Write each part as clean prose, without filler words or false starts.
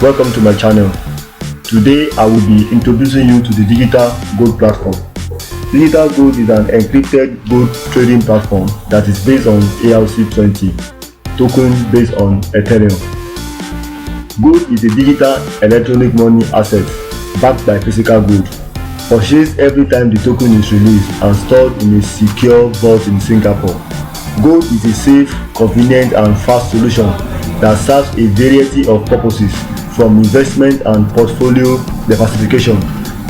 Welcome to my channel. Today I will be introducing you to the Digital Gold platform. Digital Gold is an encrypted gold trading platform that is based on ERC20 token based on Ethereum. Gold is a digital electronic money asset backed by physical gold, purchased every time the token is released and stored in a secure vault in Singapore. Gold is a safe, convenient and fast solution that serves a variety of purposes, from investment and portfolio diversification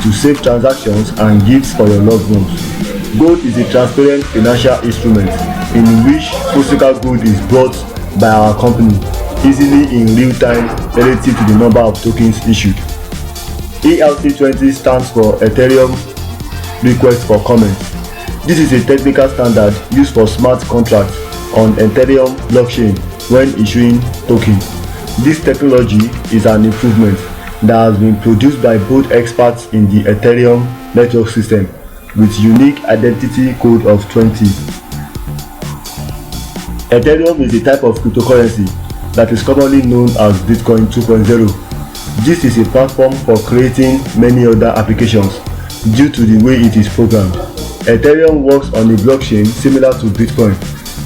to safe transactions and gifts for your loved ones. Gold is a transparent financial instrument in which physical gold is bought by our company easily in real time relative to the number of tokens issued. ERC20 stands for Ethereum Request for Comment. This is a technical standard used for smart contracts on Ethereum blockchain when issuing tokens. This technology is an improvement that has been produced by both experts in the Ethereum network system with unique identity code of 20. Ethereum is a type of cryptocurrency that is commonly known as Bitcoin 2.0. This is a platform for creating many other applications due to the way it is programmed. Ethereum works on a blockchain similar to Bitcoin.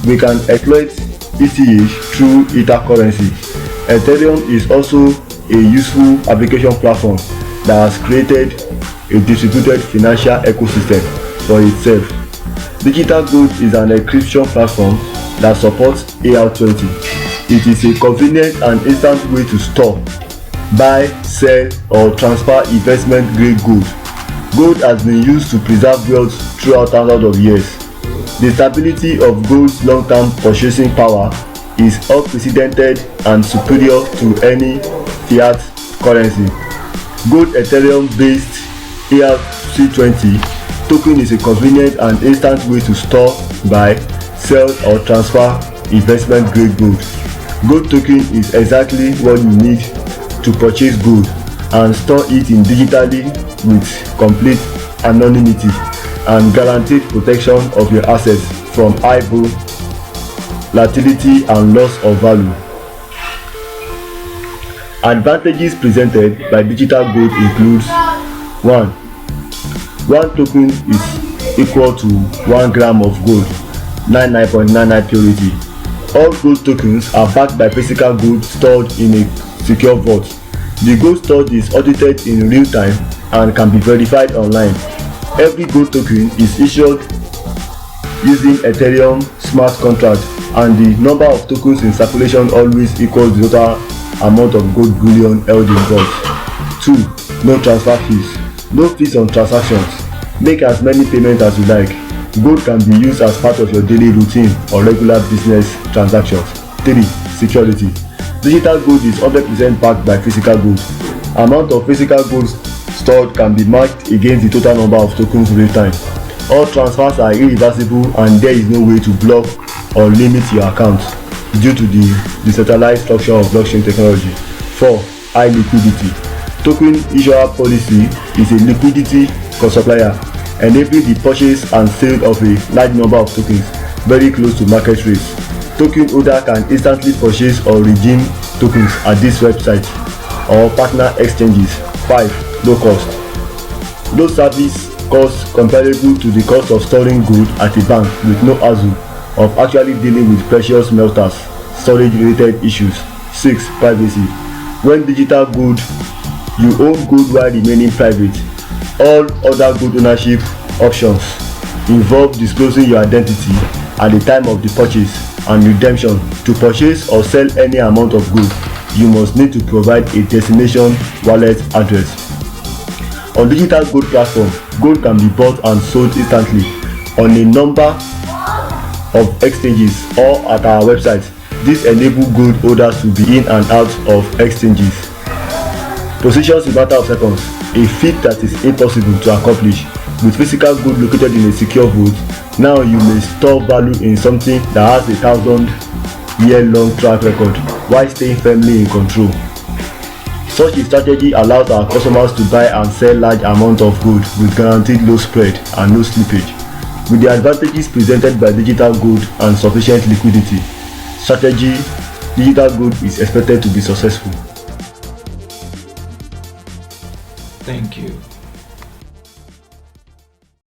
We can exploit ETH through Ether currency. Ethereum is also a useful application platform that has created a distributed financial ecosystem for itself. Digital Gold is an encryption platform that supports ERC20. It is a convenient and instant way to store, buy, sell or transfer investment-grade gold. Gold has been used to preserve wealth throughout thousands of years. The stability of gold's long-term purchasing power is unprecedented and superior to any fiat currency. Gold Ethereum-based ERC20 token is a convenient and instant way to store, buy, sell or transfer investment-grade gold. Gold token is exactly what you need to purchase gold and store it in digitally with complete anonymity and guaranteed protection of your assets from high volatility and loss of value. Advantages presented by digital gold includes 1. One token is equal to 1 gram of gold, 99.99 purity. All gold tokens are backed by physical gold stored in a secure vault. The gold stored is audited in real time and can be verified online. Every gold token is issued using Ethereum smart contract, and the number of tokens in circulation always equals the total amount of gold bullion held in vault. 2. No transfer fees. No fees on transactions. Make as many payments as you like. Gold can be used as part of your daily routine or regular business transactions. 3. Security. Digital gold is 100% backed by physical gold. Amount of physical gold stored can be matched against the total number of tokens real time. All transfers are irreversible and there is no way to block or limit your account due to the decentralized structure of blockchain technology. 4. High liquidity. Token issuer policy is a liquidity supplier, enabling the purchase and sale of a large number of tokens very close to market rates. Token holder can instantly purchase or redeem tokens at this website or partner exchanges. 5. Low cost. Low service cost comparable to the cost of storing gold at a bank with no hassle of actually dealing with precious metals, storage related issues. 6. Privacy. When digital gold, you own gold while remaining private. All other gold ownership options involve disclosing your identity at the time of the purchase and redemption. To purchase or sell any amount of gold, you must need to provide a destination wallet address. On digital gold platform, gold can be bought and sold instantly on a number of exchanges or at our website. This enables gold holders to be in and out of exchanges. Positions in matter of seconds, a feat that is impossible to accomplish. With physical gold located in a secure vault, now you may store value in something that has a 1,000-year-long track record while staying firmly in control. Such a strategy allows our customers to buy and sell large amounts of gold with guaranteed low spread and no slippage. With the advantages presented by digital gold and sufficient liquidity strategy, digital gold is expected to be successful. Thank you.